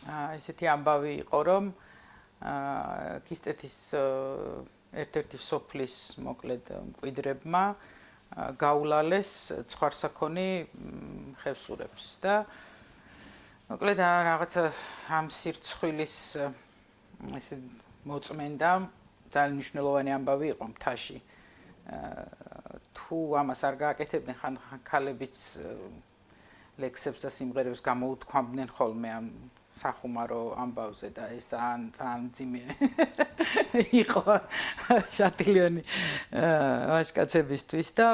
ესეთი ამბავი იყო, რომ კისტეთის ერთ-ერთი სოფლის მოკლედ მკვიდრებმა გაულალეს ცხვარსაქონი ხევსურებს და მოკლედ რაღაცა ამ სირცხვილის ესე მოწმენდა ძალიან მნიშვნელოვანი ამბავი იყო მთაში. თუ ამას არ გააკეთებდნენ ხან ქალებიც ლექსებს და სიმღერებს გამოუთქვამდნენ ხოლმე ამ სახუმარო ამბავზე და ეს ძალიან ძიმე იყო შატილიონი ვაჟკაცებისთვის და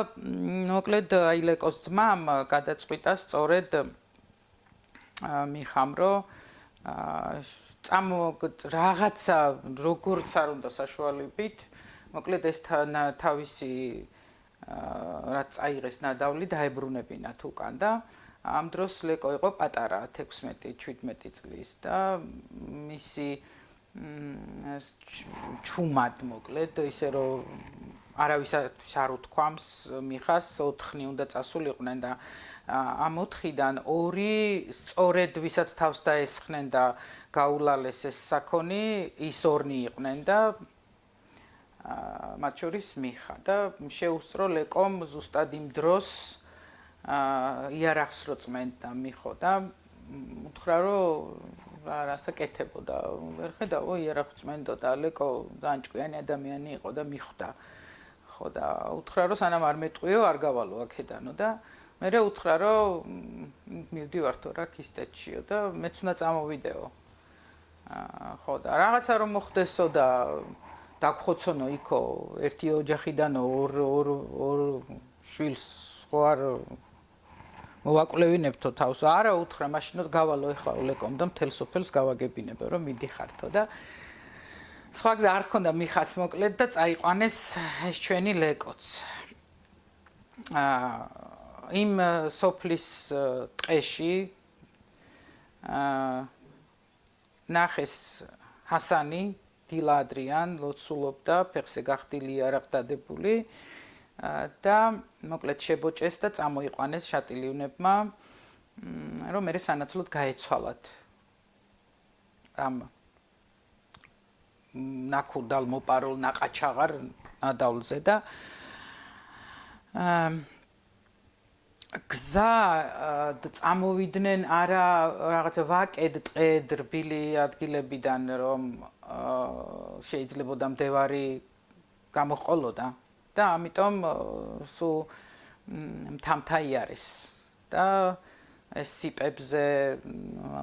მოკლედ აი ლეკოს ძმამ გადაწყვიტა სწორედ მიხამ რომ რაღაცა როგორც არ უნდა საშუალებით მოკლედ ეს თავისი რაც წაიღეს ნადავლი დაებრუნებინათ უკან და ამ დროს ლეკო იყო პატარა 16-17 წლის და მისი ჩუმად მოკლედ ისე რომ არავისათვის არ უთქვამს მიხას 4 უნდა წასულიყვნენ და ამ 4-დან 2 სწორედ ვისაც თავს დაესხნენ და გაულალეს ეს საქონი ის 2 იყვნენ და მათ შორის მიხა და შეუსწრო ლეკომ ზუსტად იმ დროს იარაღს რო წმენდა მიხო და უთხრა რომ რასაკეთებოდა ვერ ხედავო იარაღს წმენდოდა ლეკო ძალიან ჭკვიანი ადამიანი იყო და მიხვდა ხო და უთხრა რომ სანამ არ მეტყვიო არ გავალო აქედანო და მერე უთხრა რომ მივდივართო რა კისტეთშიო და მეც უნდა წამოვიდეო ხო და რაღაცა რომ მოხდესო და დაგხოცონო იქო ერთი ოჯახიდანო ორ შვილს ხო არ მოვაკვლევინებთო თავს არა უთხრა მაშინოთ გავალო ეხლა ლეკომ და მთელ სოფელს გავაგებინებო რომ მიდიხართო და სხვა გზა არ ჰქონდა მიხას მოკლედ და წაიყვანეს ეს ჩვენი ლეკოც იმ სოფლის ტყეში ნახეს ჰასანი დილა ადრიან ლოცულობდა ფეხზე გახდილი იარაღ დადებული და მოკლედ შებოჭეს და წამოიყვანეს შატილიონებმა რომ მერე სანაცვლოდ გაეცვალათ ამ ნაკურდალ მოპარულ ნაყაჩაღარ ნადავლზე და გზა წამოვიდნენ არა რაღაცა ვაკედ ტყედ რბილი ადგილებიდან რომ შეიძლებოდა მდევარი გამოჰყოლოდა და ამიტომ სულ მთა იარეს და ეს სიპებზე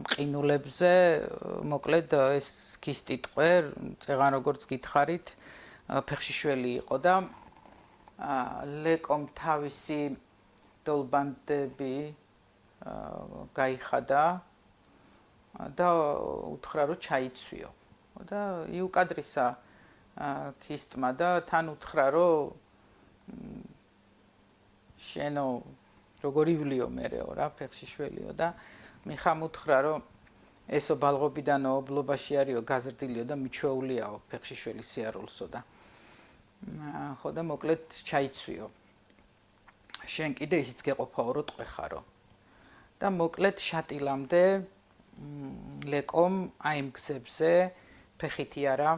მყინულებზე მოკლედ ეს კისტი ტყვე წეღან როგორც გითხარით ფეხშიშველი იყო და ლეკომ თავისი დოლბანდები გაიხადა და უთხრა რომ ჩაიცვიო და იუკადრისა ქისტმა და თან უთხრა რომ შენო როგორი ვილიო მერეო რა ფეხშიშველიო და მიხამ უთხრა რომ ესო ბალღობიდან ობლობაში არისო გაზრდილიო და მიჩვეულიაო ფეხშიშველი სიარულსო და ხო და მოკლედ ჩაიცვიო შენ კიდე ისიც გეყოფაო რომ ტყვე ხარო და მოკლედ შატილამდე ლეკომ აი იმ გზებზე ფეხითი არა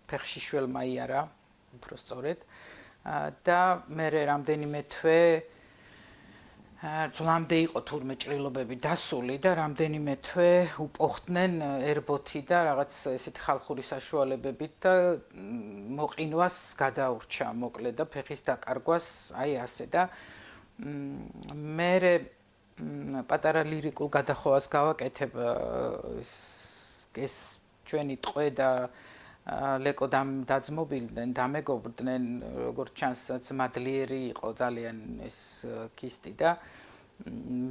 ფეხშიშველმა იარა უფრო სწორედ და მერე რამდენიმე თვე ძვლამდე იყო თურმე ჭრილობები დასული და რამდენიმე თვე უპოხდნენ ერბოთი და რაღაც ესეთი ხალხური საშუალებებით და მოყინვას გადაურჩა მოკლედ და ფეხის დაკარგვას აი ასე და მერე პატარა ლირიკულ გადახოვას გავაკეთებ ეს ჩვენი ტყვე და ლეკო დაძმობილდნენ დამეგობრდნენ როგორც ჩანს მადლიერი იყო ძალიან ეს კისტი და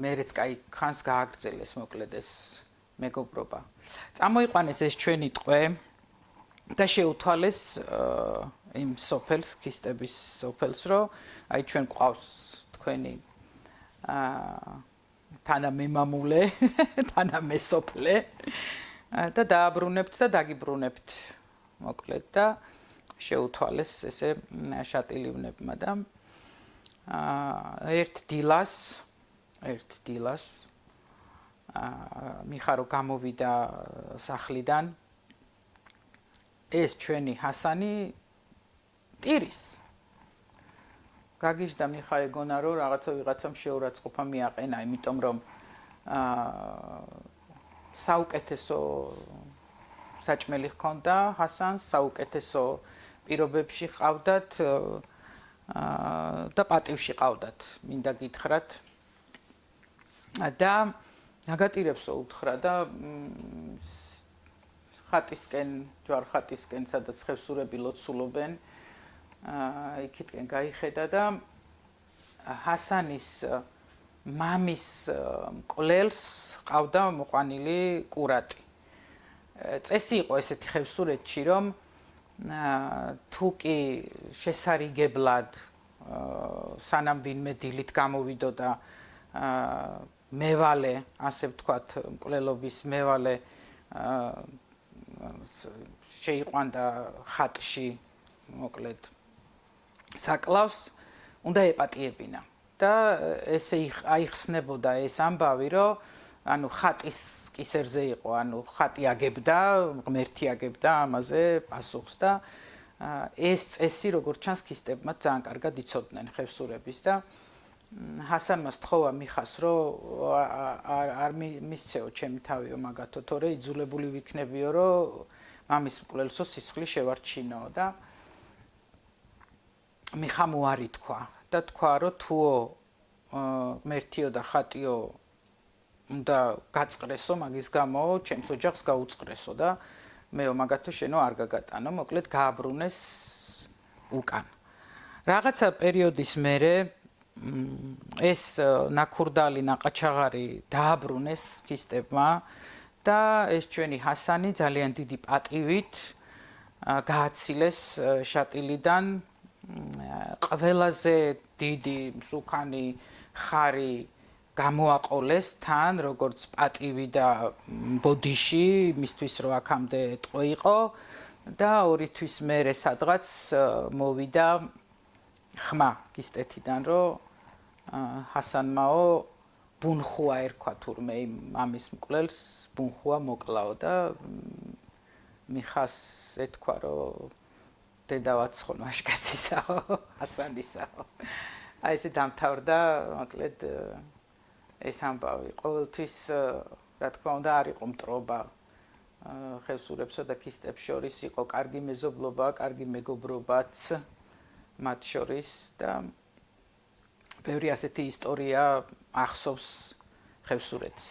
მერეც კაი ხანს გააგრძელეს მოკლედ ეს მეგობრობა წამოიყვანეს ეს ჩვენი ტყვე და შეუთვალეს იმ სოფელს კისტების სოფელს რომ აი ჩვენ ყავს თქვენი თანამემამულე თანამესოფლე და დააბრუნებთ და დაგიბრუნებთ მოკლედ და შეუთვალეს ესე შატილიონებმა და ერთ დილას მიხარო გამოვიდა სახლიდან ეს ჩვენი ჰასანი ტირის გაგიჟდა მიხა ეგონა რომ ვიღაცამ შეურაცხყოფა მიაყენა იმიტომ რომ საუკეთესო საჭმელი ჰქონდა ჰასანს საუკეთესო პირობებში ყავდათ და პატივში ყავდათ მინდა გითხრათ და ნაგატირებსო უთხრა და ხატისკენ ჯვარხატისკენ სადაც ხევსურები ლოცულობენ იქითკენ გაიხედა და ჰასანის მამის მკვლელს ყავდა მოყვანილი კურატი წესი იყო ესეთი ხევსურეთში რომ თუ კი შესარიგებლად სანამ ვინმე დილით გამოვიდოდა მევალე ასე ვთქვათ მკვლელობის მევალე შეიყვანდა ხატში მოკლედ საკლავს უნდა ეპატიებინა და ესე აიხსნებოდა ეს ამბავი რომ ანუ ხატის კისერზე იყო ანუ ხატი აგებდა ღმერთი აგებდა ამაზე პასუხს და ეს წესი როგორც ჩანს ქისტებმა ძალიან კარგად იცოდნენ ხევსურების და ჰასანმა სთხოვა მიხას რომ არ მისცეო ჩემი თავიო მაგათო თორე იძულებული ვიქნებიო რომ მამის მკვლელსო სისხლი შევარჩინო და მიხამ უარი თქვა და თქვა რომ თუო ღმერთიო და ხატიო უნდა გაწყრესო მაგის გამო ჩემს ოჯახს გაუწყრესო და მეო მაგათო შენო არ გაგატანო მოკლედ გააბრუნეს უკან რაღაცა პერიოდის მერე ეს ნაქურდალი ნაყაჩაღარი დააბრუნეს ქისტებმა და ეს ჩვენი ჰასანი ძალიან დიდი პატივით გააცილეს შატილიდან ყველაზე დიდი მსუქანი ხარი გამოაყოლეს თან როგორც პატივი და ბოდიში მისთვის რომ აქამდე ტყო იყო და 2 თვის მერე სადღაც მოვიდა ხმა ქისტეთიდან რომ ჰასანმაო ბუნხუა ერქვა თურმე მამის მკვლელს ბუნხუა მოკლაო და მიხას ეთქვა რომ დედავაცხო მაშკაცისაო ჰასანისაო აი ესე დამთავრდა მოკლედ ეს ამბავი ყოველთვის რა თქმა უნდა არ იყო მტრობა ხევსურებსა და ქისტებს შორის იყო კარგი მეზობლობა კარგი მეგობრობაც მათ შორის და ბევრი ასეთი ისტორია ახსოვს ხევსურეთს